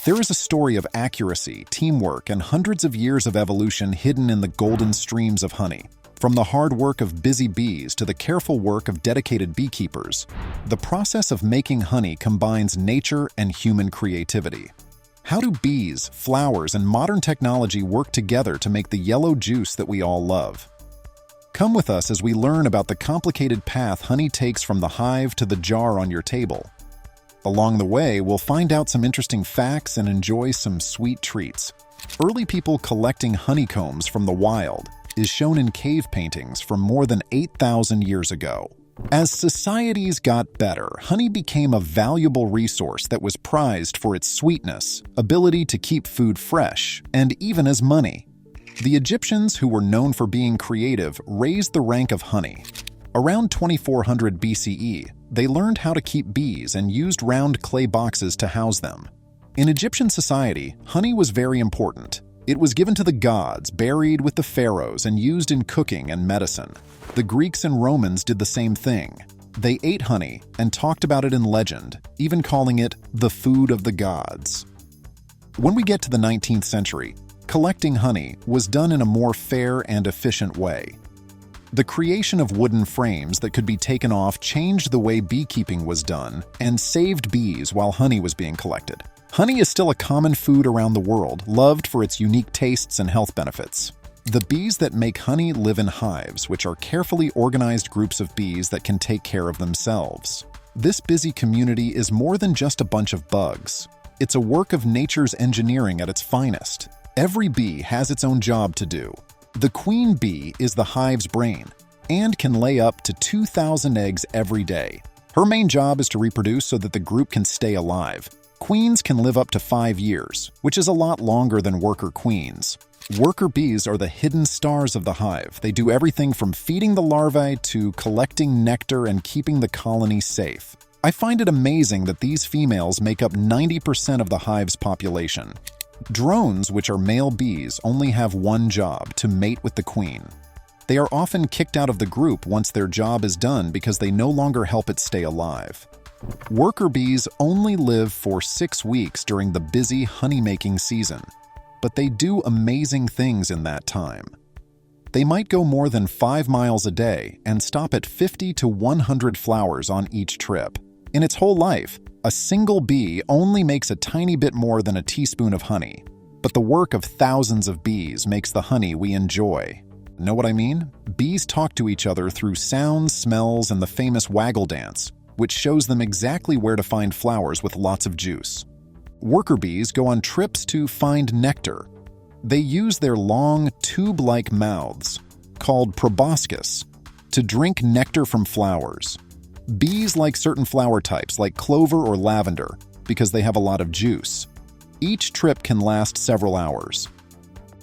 There is a story of accuracy, teamwork, and hundreds of years of evolution hidden in the golden streams of honey. From the hard work of busy bees to the careful work of dedicated beekeepers, the process of making honey combines nature and human creativity. How do bees, flowers, and modern technology work together to make the yellow juice that we all love? Come with us as we learn about the complicated path honey takes from the hive to the jar on your table. Along the way, we'll find out some interesting facts and enjoy some sweet treats. Early people collecting honeycombs from the wild is shown in cave paintings from more than 8,000 years ago. As societies got better, honey became a valuable resource that was prized for its sweetness, ability to keep food fresh, and even as money. The Egyptians, who were known for being creative, raised the rank of honey. Around 2400 BCE, they learned how to keep bees and used round clay boxes to house them. In Egyptian society, honey was very important. It was given to the gods, buried with the pharaohs, and used in cooking and medicine. The Greeks and Romans did the same thing. They ate honey and talked about it in legend, even calling it the food of the gods. When we get to the 19th century, collecting honey was done in a more fair and efficient way. The creation of wooden frames that could be taken off changed the way beekeeping was done and saved bees while honey was being collected. Honey is still a common food around the world, loved for its unique tastes and health benefits. The bees that make honey live in hives, which are carefully organized groups of bees that can take care of themselves. This busy community is more than just a bunch of bugs. It's a work of nature's engineering at its finest. Every bee has its own job to do. The queen bee is the hive's brain and can lay up to 2,000 eggs every day. Her main job is to reproduce so that the group can stay alive. Queens can live up to 5 years, which is a lot longer than worker queens. Worker bees are the hidden stars of the hive. They do everything from feeding the larvae to collecting nectar and keeping the colony safe. I find it amazing that these females make up 90% of the hive's population. Drones, which are male bees, only have one job: to mate with the queen. They are often kicked out of the group once their job is done because they no longer help it stay alive. Worker bees only live for 6 weeks during the busy honey-making season, but they do amazing things in that time. They might go more than 5 miles a day and stop at 50 to 100 flowers on each trip. In its whole life, a single bee only makes a tiny bit more than a teaspoon of honey, but the work of thousands of bees makes the honey we enjoy. Know what I mean? Bees talk to each other through sounds, smells, and the famous waggle dance, which shows them exactly where to find flowers with lots of juice. Worker bees go on trips to find nectar. They use their long, tube-like mouths, called proboscis, to drink nectar from flowers. Bees like certain flower types, like clover or lavender, because they have a lot of juice. Each trip can last several hours.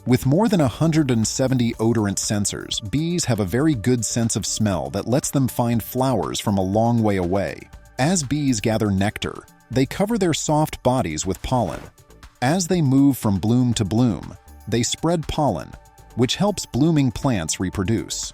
With more than 170 odorant sensors, bees have a very good sense of smell that lets them find flowers from a long way away. As bees gather nectar, they cover their soft bodies with pollen. As they move from bloom to bloom, they spread pollen, which helps blooming plants reproduce.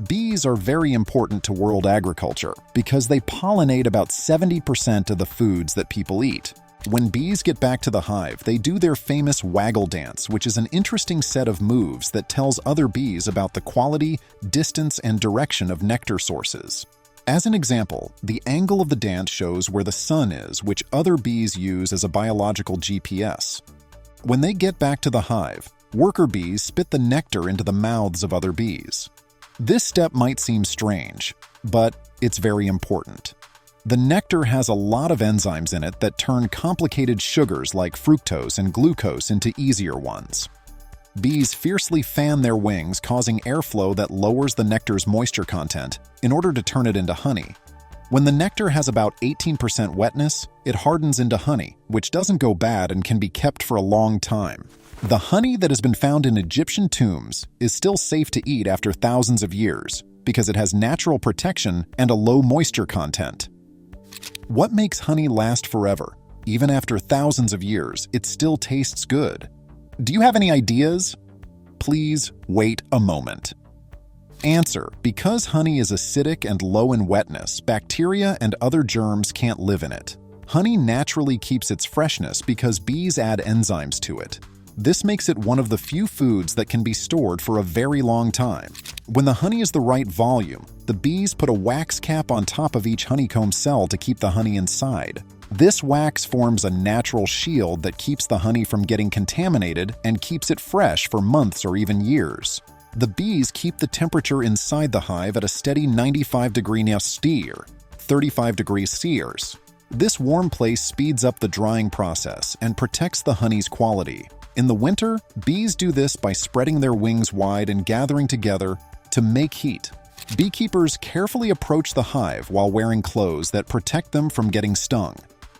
Bees are very important to world agriculture because they pollinate about 70% of the foods that people eat. When bees get back to the hive, they do their famous waggle dance, which is an interesting set of moves that tells other bees about the quality, distance, and direction of nectar sources. As an example, the angle of the dance shows where the sun is, which other bees use as a biological GPS. When they get back to the hive, worker bees spit the nectar into the mouths of other bees. This step might seem strange, but it's very important. The nectar has a lot of enzymes in it that turn complicated sugars like fructose and glucose into easier ones. Bees fiercely fan their wings, causing airflow that lowers the nectar's moisture content in order to turn it into honey. When the nectar has about 18% wetness, it hardens into honey, which doesn't go bad and can be kept for a long time. The honey that has been found in Egyptian tombs is still safe to eat after thousands of years because it has natural protection and a low moisture content. What makes honey last forever? Even after thousands of years, it still tastes good. Do you have any ideas? Please wait a moment. Answer: because honey is acidic and low in wetness, bacteria and other germs can't live in it. Honey naturally keeps its freshness because bees add enzymes to it. This makes it one of the few foods that can be stored for a very long time. When the honey is the right volume, the bees put a wax cap on top of each honeycomb cell to keep the honey inside. This wax forms a natural shield that keeps the honey from getting contaminated and keeps it fresh for months or even years. The bees keep the temperature inside the hive at a steady 95°C, 35°C. This warm place speeds up the drying process and protects the honey's quality. In the winter, bees do this by spreading their wings wide and gathering together to make heat. Beekeepers carefully approach the hive while wearing clothes that protect them from getting stung.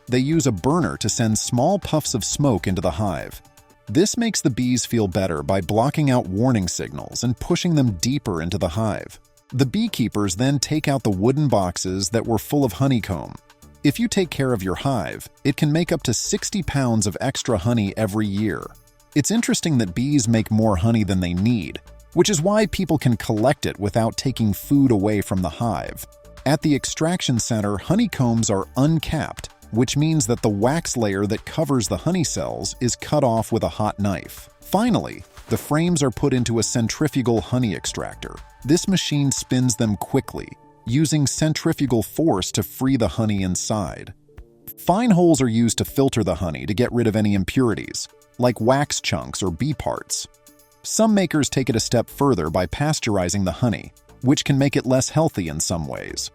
They use a burner to send small puffs of smoke into the hive. This makes the bees feel better by blocking out warning signals and pushing them deeper into the hive. The beekeepers then take out the wooden boxes that were full of honeycomb. If you take care of your hive, it can make up to 60 pounds of extra honey every year. It's interesting that bees make more honey than they need, which is why people can collect it without taking food away from the hive. At the extraction center, honeycombs are uncapped, which means that the wax layer that covers the honey cells is cut off with a hot knife. Finally, the frames are put into a centrifugal honey extractor. This machine spins them quickly, using centrifugal force to free the honey inside. Fine holes are used to filter the honey to get rid of any impurities, like wax chunks or bee parts. Some makers take it a step further by pasteurizing the honey, which can make it less healthy in some ways.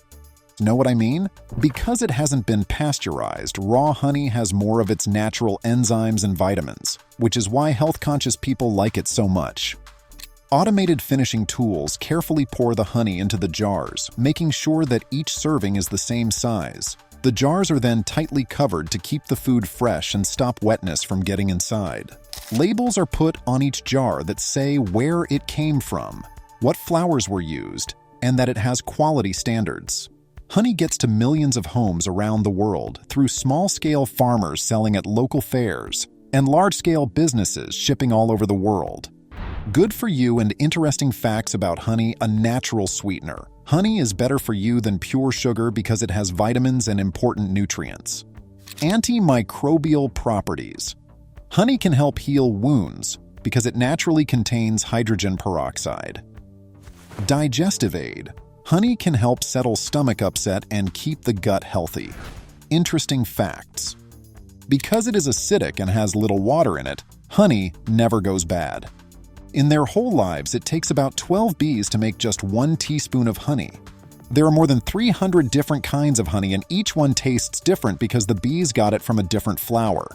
Know what I mean? Because it hasn't been pasteurized, raw honey has more of its natural enzymes and vitamins, which is why health-conscious people like it so much. Automated finishing tools carefully pour the honey into the jars, making sure that each serving is the same size. The jars are then tightly covered to keep the food fresh and stop wetness from getting inside. Labels are put on each jar that say where it came from, what flowers were used, and that it has quality standards. Honey gets to millions of homes around the world through small-scale farmers selling at local fairs and large-scale businesses shipping all over the world. Good for you and interesting facts about honey, a natural sweetener. Honey is better for you than pure sugar because it has vitamins and important nutrients. Antimicrobial properties. Honey can help heal wounds because it naturally contains hydrogen peroxide. Digestive aid. Honey can help settle stomach upset and keep the gut healthy. Interesting facts. Because it is acidic and has little water in it, honey never goes bad. In their whole lives, it takes about 12 bees to make just 1 teaspoon of honey. There are more than 300 different kinds of honey, and each one tastes different because the bees got it from a different flower.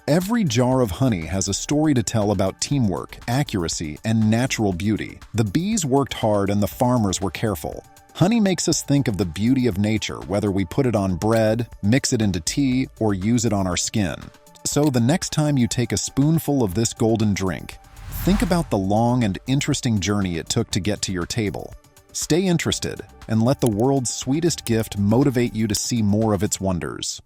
Every jar of honey has a story to tell about teamwork, accuracy, and natural beauty. The bees worked hard and the farmers were careful. Honey makes us think of the beauty of nature, whether we put it on bread, mix it into tea, or use it on our skin. So the next time you take a spoonful of this golden drink, think about the long and interesting journey it took to get to your table. Stay interested and let the world's sweetest gift motivate you to see more of its wonders.